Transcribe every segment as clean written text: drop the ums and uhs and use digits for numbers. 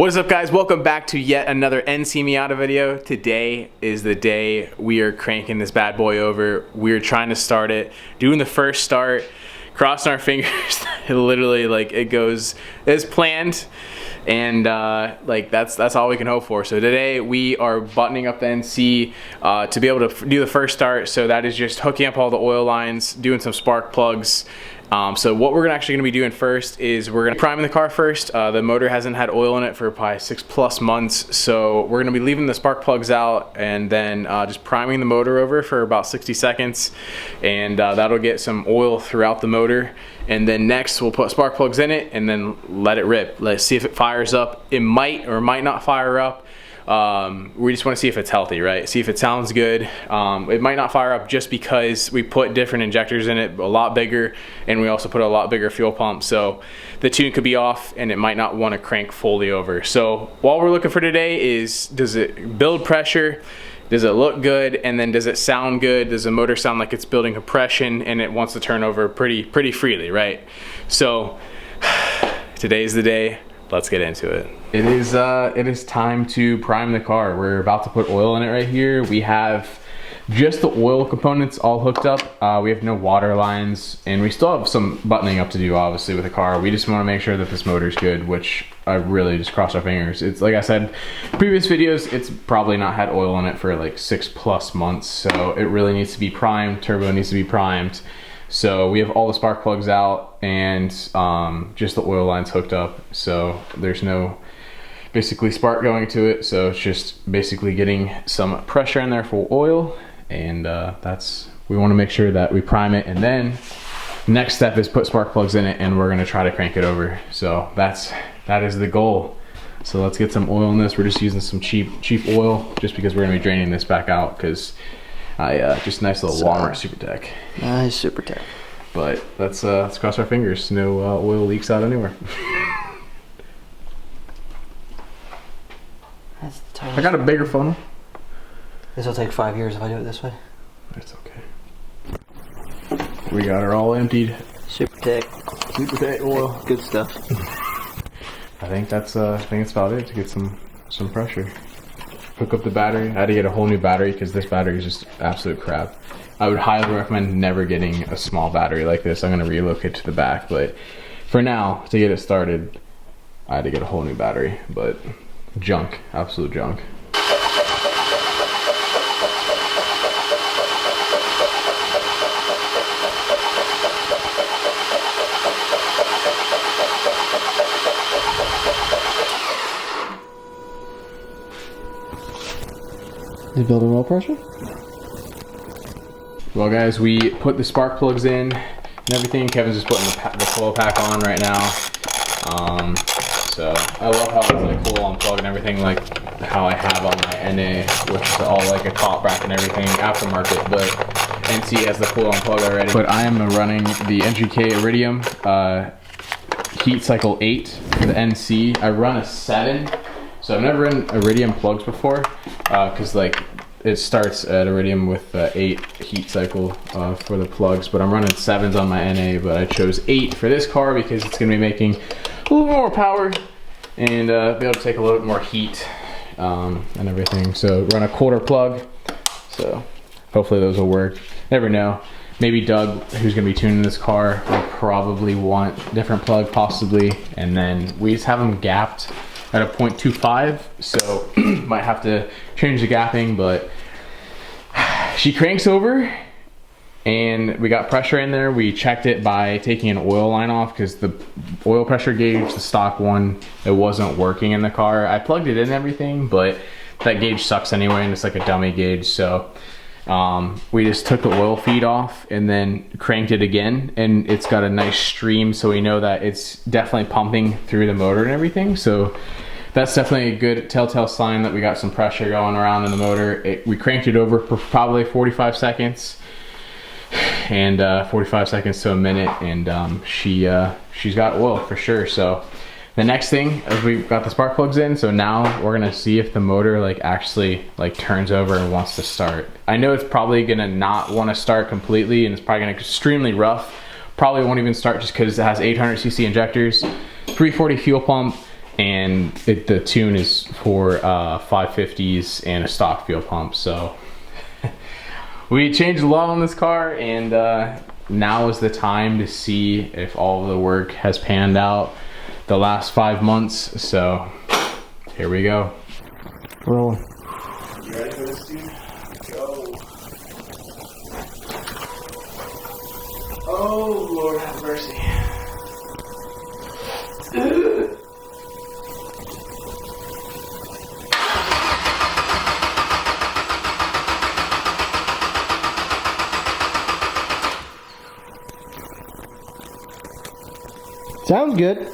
What is up, guys? Welcome back to yet another NC Miata video. Today is the day we are cranking this bad boy over. We're trying to start it, doing the first start, crossing our fingers. Literally, like, it goes as planned, and like that's all we can hope for. So today we are buttoning up the NC to be able to do the first start. So that is just hooking up all the oil lines, doing some spark plugs. So what we're actually going to be doing first is we're going to prime the car first. The motor hasn't had oil in it for probably 6+ months, so we're going to be leaving the spark plugs out and then just priming the motor over for about 60 seconds, and that'll get some oil throughout the motor. And then next we'll put spark plugs in it and then let it rip. Let's see if it fires up. It might or might not fire up. We just want to see if it's healthy, right? See if it sounds good. It might not fire up just because we put different injectors in it, a lot bigger, and we also put a lot bigger fuel pump. So the tune could be off and it might not want to crank fully over. So what we're looking for today is, does it build pressure? Does it look good? And then does it sound good? Does the motor sound like it's building compression and it wants to turn over pretty freely, right? So today's the day. Let's get into it. It is time to prime the car. We're about to put oil in it right here. We have just the oil components all hooked up. We have no water lines, and we still have some buttoning up to do, obviously, with the car. We just want to make sure that this motor's good, which I really just cross our fingers. It's like I said, previous videos, it's probably not had oil in it for like 6+ months, so it really needs to be primed. Turbo needs to be primed. So we have all the spark plugs out and just the oil lines hooked up. So there's no basically spark going to it. So it's just basically getting some pressure in there for oil. And we want to make sure that we prime it. And then next step is put spark plugs in it, and we're going to try to crank it over. So that is the goal. So let's get some oil in this. We're just using some cheap oil just because we're going to be draining this back out, because just nice little Walmart Super Tech. Nice Super Tech. But let's cross our fingers. No oil leaks out anywhere. That's the tiniest. I got a bigger funnel. This will take 5 years if I do it this way. That's okay. We got her all emptied. Super Tech. Super Tech oil. Good stuff. I think that's about it to get some pressure. Hook up the battery. I had to get a whole new battery because this battery is just absolute crap. I would highly recommend never getting a small battery like this. I'm going to relocate to the back, but for now, to get it started, I had to get a whole new battery. But junk, absolute junk. Is it building oil pressure? Well, guys, we put the spark plugs in and everything. Kevin's just putting the coil pack on right now. So I love how it's like coil on plug and everything, like how I have on my NA, which is all like a top bracket and everything, aftermarket, but NC has the coil on plug already. But I am running the NGK Iridium heat cycle 8 for the NC. I run a 7. So I've never run Iridium plugs before, because like it starts at Iridium with 8 heat cycle for the plugs, but I'm running 7s on my NA, but I chose 8 for this car because it's going to be making a little more power and be able to take a little bit more heat and everything. So run a quarter plug, so hopefully those will work. Never know. Maybe Doug, who's going to be tuning this car, will probably want a different plug possibly, and then we just have them gapped at a 0.25, so might have to change the gapping. But she cranks over and we got pressure in there. We checked it by taking an oil line off because the oil pressure gauge, the stock one, it wasn't working in the car. I plugged it in and everything, but that gauge sucks anyway, and it's like a dummy gauge. So we just took the oil feed off and then cranked it again, and it's got a nice stream, so we know that it's definitely pumping through the motor and everything. So that's definitely a good telltale sign that we got some pressure going around in the motor. We cranked it over for probably 45 seconds and 45 seconds to a minute, and she's got oil for sure. So the next thing is we've got the spark plugs in, so now we're gonna see if the motor like actually like turns over and wants to start. I know it's probably gonna not want to start completely, and it's probably gonna be extremely rough. Probably won't even start just because it has 800cc injectors, 340 fuel pump, and the tune is for 550s and a stock fuel pump. So we changed a lot on this car, and now is the time to see if all of the work has panned out the last 5 months. So here we go. Rolling. You ready for this, dude? Go. Oh, Lord have mercy. Sounds good.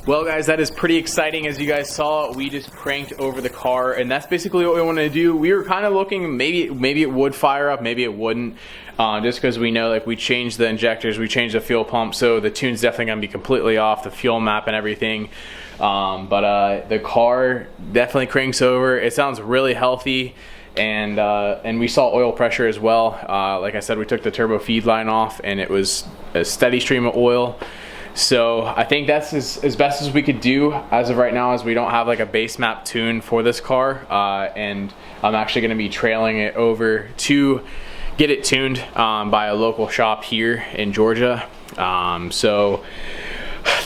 Well guys, that is pretty exciting. As you guys saw, we just cranked over the car, and that's basically what we wanted to do. We were kind of looking, maybe it would fire up, maybe it wouldn't, just because we know, like, we changed the injectors, we changed the fuel pump, so the tune's definitely gonna be completely off, the fuel map and everything. But the car definitely cranks over. It sounds really healthy, and we saw oil pressure as well. Like I said, we took the turbo feed line off, and it was a steady stream of oil. So I think that's as best as we could do as of right now, as we don't have like a base map tune for this car, and I'm actually going to be trailing it over to get it tuned by a local shop here in Georgia. So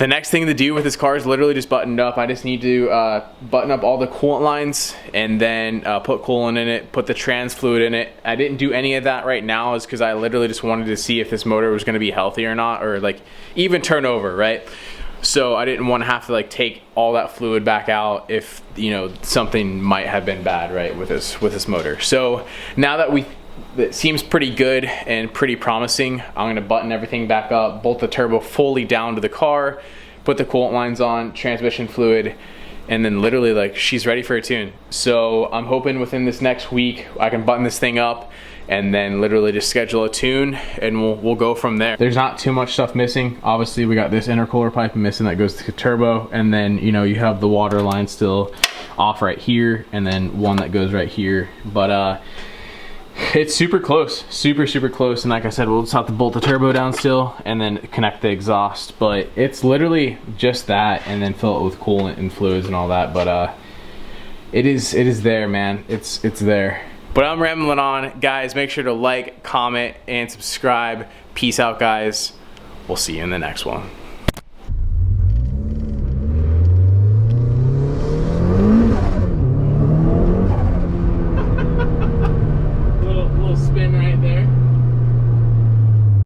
the next thing to do with this car is literally just buttoned up. I just need to button up all the coolant lines, and then put coolant in it, put the trans fluid in it. I didn't do any of that right now is because I literally just wanted to see if this motor was going to be healthy or not, or like even turn over, right? So I didn't want to have to like take all that fluid back out if, you know, something might have been bad, right, with this motor. So now that it seems pretty good and pretty promising, I'm going to button everything back up, bolt the turbo fully down to the car, put the coolant lines on, transmission fluid, and then literally, like, she's ready for a tune. So I'm hoping within this next week I can button this thing up and then literally just schedule a tune, and we'll go from there. There's not too much stuff missing. Obviously we got this intercooler pipe missing that goes to the turbo, and then, you know, you have the water line still off right here, and then one that goes right here. But it's super close, super close, and like I said, we'll just have to bolt the turbo down still and then connect the exhaust. But it's literally just that, and then fill it with coolant and fluids and all that. But it is there, man. It's there. But I'm rambling on, guys. Make sure to like, comment, and subscribe. Peace out, guys. We'll see you in the next one. Little spin right there.